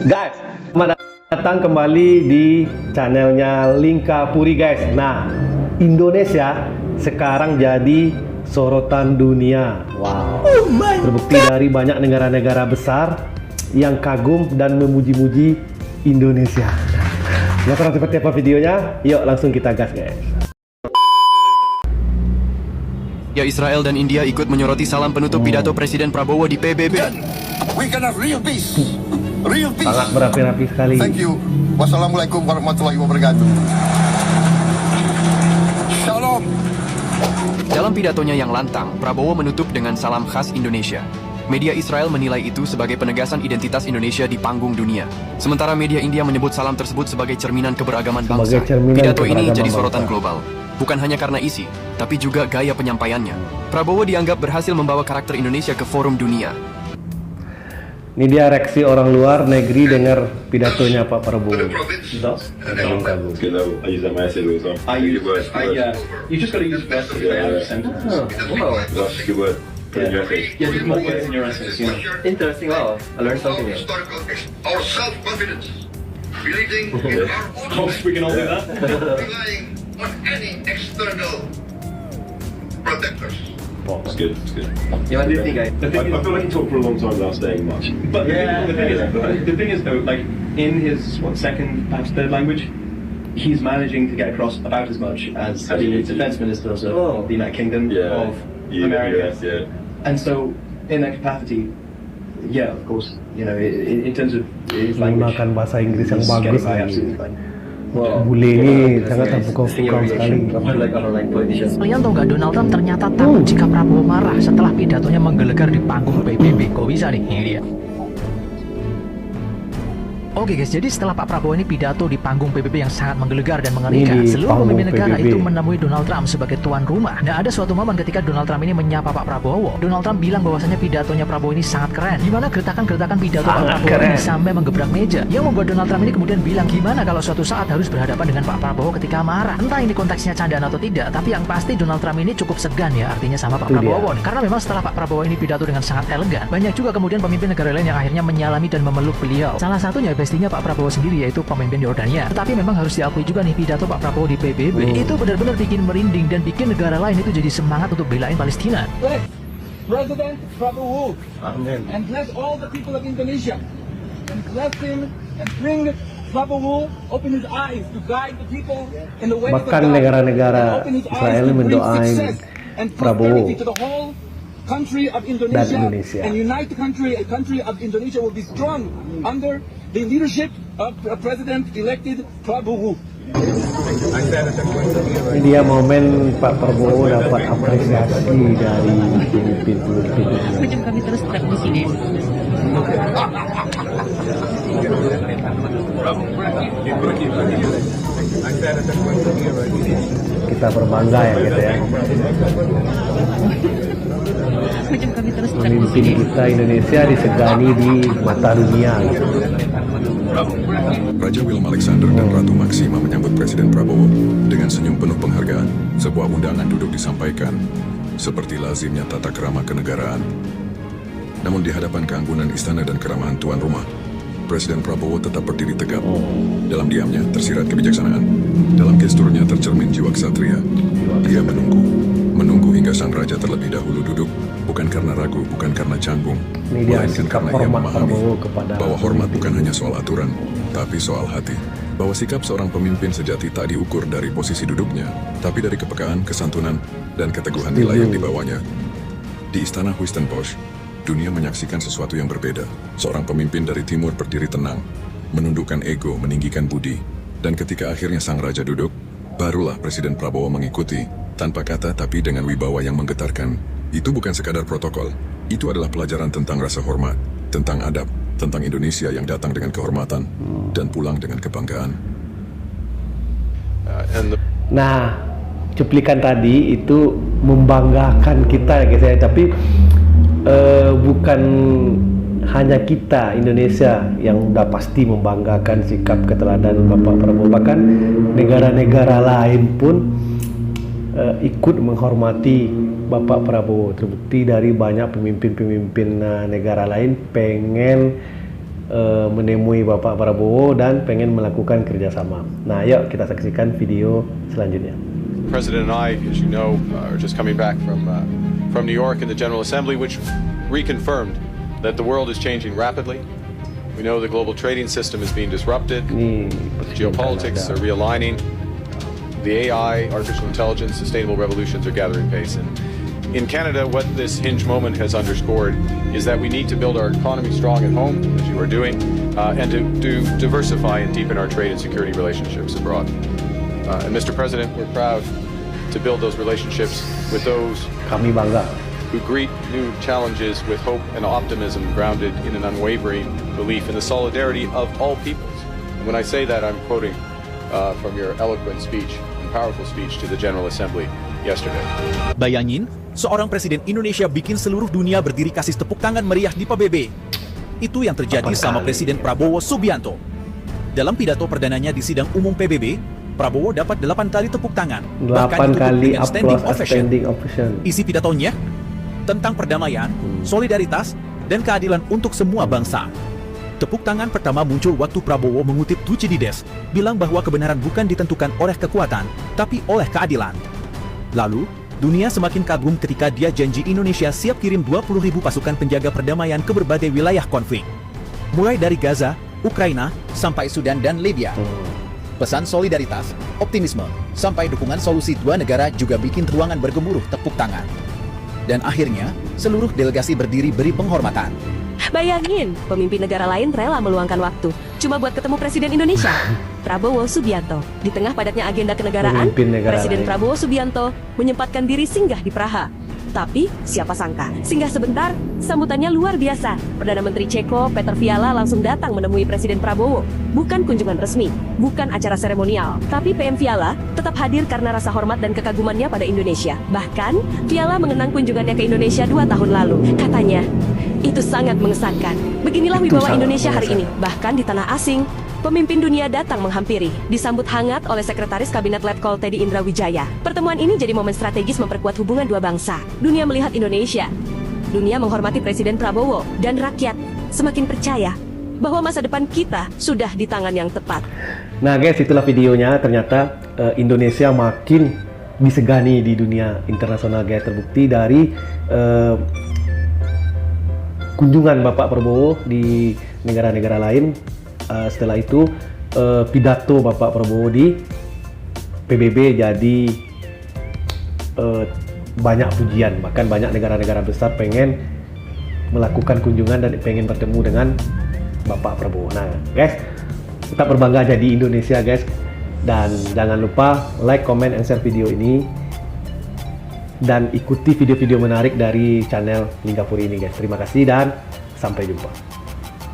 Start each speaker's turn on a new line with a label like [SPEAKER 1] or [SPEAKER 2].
[SPEAKER 1] Guys, selamat datang kembali di channelnya Lingka Puri guys. Nah, Indonesia sekarang jadi sorotan dunia. Wow, terbukti dari banyak negara-negara besar yang kagum dan memuji-muji Indonesia. Penasaran seperti apa videonya? Yuk langsung kita gas guys.
[SPEAKER 2] Ya, Israel dan India ikut menyoroti salam penutup pidato Presiden Prabowo di PBB.
[SPEAKER 3] We can have real peace. Real peace.
[SPEAKER 1] Sangat berapi-rapi sekali.
[SPEAKER 3] Thank you. Wassalamualaikum warahmatullahi wabarakatuh. Shalom.
[SPEAKER 2] Dalam pidatonya yang lantang, Prabowo menutup dengan salam khas Indonesia. Media Israel menilai itu sebagai penegasan identitas Indonesia di panggung dunia. Sementara media India menyebut salam tersebut sebagai cerminan keberagaman bangsa. Pidato ini jadi sorotan global. Bukan hanya karena isi, tapi juga gaya penyampaiannya. Prabowo dianggap berhasil membawa karakter Indonesia ke forum dunia.
[SPEAKER 1] Ini dia reaksi orang luar negeri dengar pidatonya Pak Prabowo. Kagum-kagum.
[SPEAKER 4] I use that message as well.
[SPEAKER 5] You just got to use words to create sentence.
[SPEAKER 4] Wow. That's a good word. Put in your face.
[SPEAKER 5] Yeah, just more words in your essays.
[SPEAKER 6] Interesting. Wow, I learned something here.
[SPEAKER 3] Our self-confidence, believing in our own
[SPEAKER 5] Hopes we can all do that.
[SPEAKER 3] relying on any external protectors.
[SPEAKER 4] It's good. It's good.
[SPEAKER 6] Yeah, what do you think, guys?
[SPEAKER 5] The thing
[SPEAKER 4] I feel like you talked for a long time without saying much.
[SPEAKER 5] But
[SPEAKER 6] Yeah.
[SPEAKER 5] the thing is though, like in his second, perhaps third language, he's managing to get across about as much as the defense ministers of
[SPEAKER 6] Oh.
[SPEAKER 5] the United Kingdom of America.
[SPEAKER 4] US, yeah.
[SPEAKER 5] And so, in that capacity, yeah, of course, you know, in terms of his language,
[SPEAKER 1] Menggunakan bahasa Inggris yang
[SPEAKER 5] he's
[SPEAKER 1] bagus
[SPEAKER 5] getting by
[SPEAKER 1] lagi.
[SPEAKER 5] absolutely fine.
[SPEAKER 6] Wow.
[SPEAKER 1] Bule ini
[SPEAKER 6] Interesting,
[SPEAKER 1] sangat
[SPEAKER 6] guys.
[SPEAKER 1] terpukau-pukau
[SPEAKER 6] Interesting
[SPEAKER 1] sekali.
[SPEAKER 6] reaction. Like online politicians.
[SPEAKER 7] Kalian tahu nggak, Donald Trump ternyata tahu jika Prabowo marah setelah pidatonya menggelegar di panggung PBB. Kok bisa nih? Ini dia. Oke guys, jadi setelah Pak Prabowo ini pidato di panggung PBB yang sangat menggelegar dan mengerikan,
[SPEAKER 1] Ini di
[SPEAKER 7] seluruh
[SPEAKER 1] panggung
[SPEAKER 7] pemimpin negara
[SPEAKER 1] PBB.
[SPEAKER 7] itu menemui Donald Trump sebagai tuan rumah. Nah, ada suatu momen ketika Donald Trump ini menyapa Pak Prabowo. Donald Trump bilang bahwasanya pidatonya Prabowo ini sangat keren. Gimana gertakan-gertakan pidato Pak
[SPEAKER 1] Sangat
[SPEAKER 7] Prabowo ini
[SPEAKER 1] keren.
[SPEAKER 7] sampai menggebrak meja. Yang membuat Donald Trump ini kemudian bilang, gimana kalau suatu saat harus berhadapan dengan Pak Prabowo ketika marah. Entah ini konteksnya candaan atau tidak, tapi yang pasti Donald Trump ini cukup segan ya artinya sama Pak
[SPEAKER 1] Itu dia.
[SPEAKER 7] Prabowo. Karena memang setelah Pak Prabowo ini pidato dengan sangat elegan, banyak juga kemudian pemimpin negara lain yang akhirnya menyalami dan memeluk beliau. Salah satunya pastinya Pak Prabowo sendiri, yaitu pemimpin Yordania. Tetapi memang harus diakui juga nih, pidato Pak Prabowo di PBB itu benar-benar bikin merinding dan bikin negara lain itu jadi semangat untuk belain Palestina.
[SPEAKER 8] Bless President Prabowo
[SPEAKER 4] Amen.
[SPEAKER 8] and bless all the people of Indonesia and bless him and bring Prabowo open his eyes to guide the people in the way of
[SPEAKER 1] Bahkan
[SPEAKER 8] God,
[SPEAKER 1] negara-negara
[SPEAKER 8] and open his eyes
[SPEAKER 1] Israel
[SPEAKER 8] to bring
[SPEAKER 1] mendoain
[SPEAKER 8] success and
[SPEAKER 1] Prabowo
[SPEAKER 8] prosperity to the whole country of
[SPEAKER 1] dan Indonesia.
[SPEAKER 8] and unite the country. A country of Indonesia will be strong under the leadership of President elected Prabowo.
[SPEAKER 1] Ini dia momen Pak Prabowo dapat apresiasi dari pemimpin-pemimpin dunia.
[SPEAKER 9] Macam kami terus tetap di sini.
[SPEAKER 1] Kita berbangga ya gitu ya.
[SPEAKER 9] Macam kami terus tetap di
[SPEAKER 1] Pemimpin
[SPEAKER 9] sini.
[SPEAKER 1] kita Indonesia disegani di mata dunia gitu.
[SPEAKER 10] Raja Willem Alexander dan Ratu Maksima menyambut Presiden Prabowo dengan senyum penuh penghargaan. Sebuah undangan duduk disampaikan, seperti lazimnya tata krama kenegaraan. Namun di hadapan keanggunan istana dan keramahan tuan rumah, Presiden Prabowo tetap berdiri tegap. Dalam diamnya tersirat kebijaksanaan. Dalam gesturnya tercermin jiwa ksatria. Dia menunggu hingga sang raja terlebih dahulu duduk, bukan karena ragu, bukan karena canggung,
[SPEAKER 1] Ini dia
[SPEAKER 10] melainkan
[SPEAKER 1] sikap
[SPEAKER 10] karena ia
[SPEAKER 1] hormat
[SPEAKER 10] memahami
[SPEAKER 1] Prabowo kepada
[SPEAKER 10] bahwa hormat
[SPEAKER 1] pemimpin.
[SPEAKER 10] bukan hanya soal aturan, tapi soal hati. Bahwa sikap seorang pemimpin sejati tak diukur dari posisi duduknya, tapi dari kepekaan, kesantunan, dan keteguhan nilai yang dibawanya. Di istana Huistenbosch, dunia menyaksikan sesuatu yang berbeda. Seorang pemimpin dari timur berdiri tenang, menundukkan ego, meninggikan budi. Dan ketika akhirnya sang raja duduk, barulah Presiden Prabowo mengikuti, tanpa kata tapi dengan wibawa yang menggetarkan. Itu bukan sekadar protokol, itu adalah pelajaran tentang rasa hormat, tentang adab, tentang Indonesia yang datang dengan kehormatan dan pulang dengan kebanggaan.
[SPEAKER 1] Nah, cuplikan tadi itu membanggakan kita ya guys ya, tapi bukan hanya kita Indonesia yang udah pasti membanggakan sikap keteladanan Bapak Prabowo, bahkan negara-negara lain pun ikut menghormati Bapak Prabowo. Terbukti dari banyak pemimpin-pemimpin negara lain pengen menemui Bapak Prabowo dan pengen melakukan kerjasama. Nah, yuk kita saksikan video selanjutnya.
[SPEAKER 11] President and I, as you know, are just coming back from New York and the General Assembly, which reconfirmed that the world is changing rapidly. We know the global trading system is being disrupted. Geopolitics are realigning. The AI, artificial intelligence, sustainable revolutions are gathering pace. And in Canada, what this hinge moment has underscored is that we need to build our economy strong at home, as you are doing, and to diversify and deepen our trade and security relationships abroad. And Mr. President, we're proud to build those relationships with those
[SPEAKER 1] Kami bangga
[SPEAKER 11] who greet new challenges with hope and optimism grounded in an unwavering belief in the solidarity of all peoples. And when I say that, I'm quoting from your eloquent speech and powerful speech to the General Assembly yesterday.
[SPEAKER 12] Bayangin, seorang presiden Indonesia bikin seluruh dunia berdiri kasih tepuk tangan meriah di PBB. Itu yang terjadi sama Presiden Prabowo Subianto. Dalam pidato perdananya di sidang umum PBB, Prabowo dapat 8 kali tepuk tangan, bahkan
[SPEAKER 1] 8 kali
[SPEAKER 12] dengan standing
[SPEAKER 1] standing
[SPEAKER 12] ovation.
[SPEAKER 1] ovation.
[SPEAKER 12] Isi pidatonya tentang perdamaian, solidaritas, dan keadilan untuk semua bangsa. Tepuk tangan pertama muncul waktu Prabowo mengutip Thucydides, bilang bahwa kebenaran bukan ditentukan oleh kekuatan, tapi oleh keadilan. Lalu, dunia semakin kagum ketika dia janji Indonesia siap kirim 20.000 pasukan penjaga perdamaian ke berbagai wilayah konflik. Mulai dari Gaza, Ukraina, sampai Sudan dan Libya. Pesan solidaritas, optimisme, sampai dukungan solusi dua negara juga bikin ruangan bergemuruh tepuk tangan. Dan akhirnya, seluruh delegasi berdiri beri penghormatan.
[SPEAKER 9] Bayangin, pemimpin negara lain rela meluangkan waktu cuma buat ketemu Presiden Indonesia, Prabowo Subianto. Di tengah padatnya agenda kenegaraan, Presiden Prabowo Subianto menyempatkan diri singgah di Praha. Tapi, siapa sangka, singgah sebentar, sambutannya luar biasa. Perdana Menteri Ceko, Peter Fiala langsung datang menemui Presiden Prabowo. Bukan kunjungan resmi, bukan acara seremonial. Tapi PM Fiala tetap hadir karena rasa hormat dan kekagumannya pada Indonesia. Bahkan, Fiala mengenang kunjungannya ke Indonesia 2 tahun lalu. Katanya, itu sangat mengesankan. Beginilah wibawa Indonesia hari ini. Bahkan di tanah asing, pemimpin dunia datang menghampiri, disambut hangat oleh Sekretaris Kabinet Letkol Teddy Indra Wijaya. Pertemuan ini jadi momen strategis memperkuat hubungan dua bangsa. Dunia melihat Indonesia, dunia menghormati Presiden Prabowo, dan rakyat semakin percaya bahwa masa depan kita sudah di tangan yang tepat.
[SPEAKER 1] Nah guys, itulah videonya. Ternyata Indonesia makin disegani di dunia internasional guys. Terbukti dari kunjungan Bapak Prabowo di negara-negara lain. Setelah itu pidato Bapak Prabowo di PBB jadi banyak pujian, bahkan banyak negara-negara besar pengen melakukan kunjungan dan pengen bertemu dengan Bapak Prabowo. Nah guys, tetap berbangga jadi Indonesia guys, dan jangan lupa like, comment, and share video ini, dan ikuti video-video menarik dari channel Lingkapuri ini guys. Terima kasih dan sampai jumpa.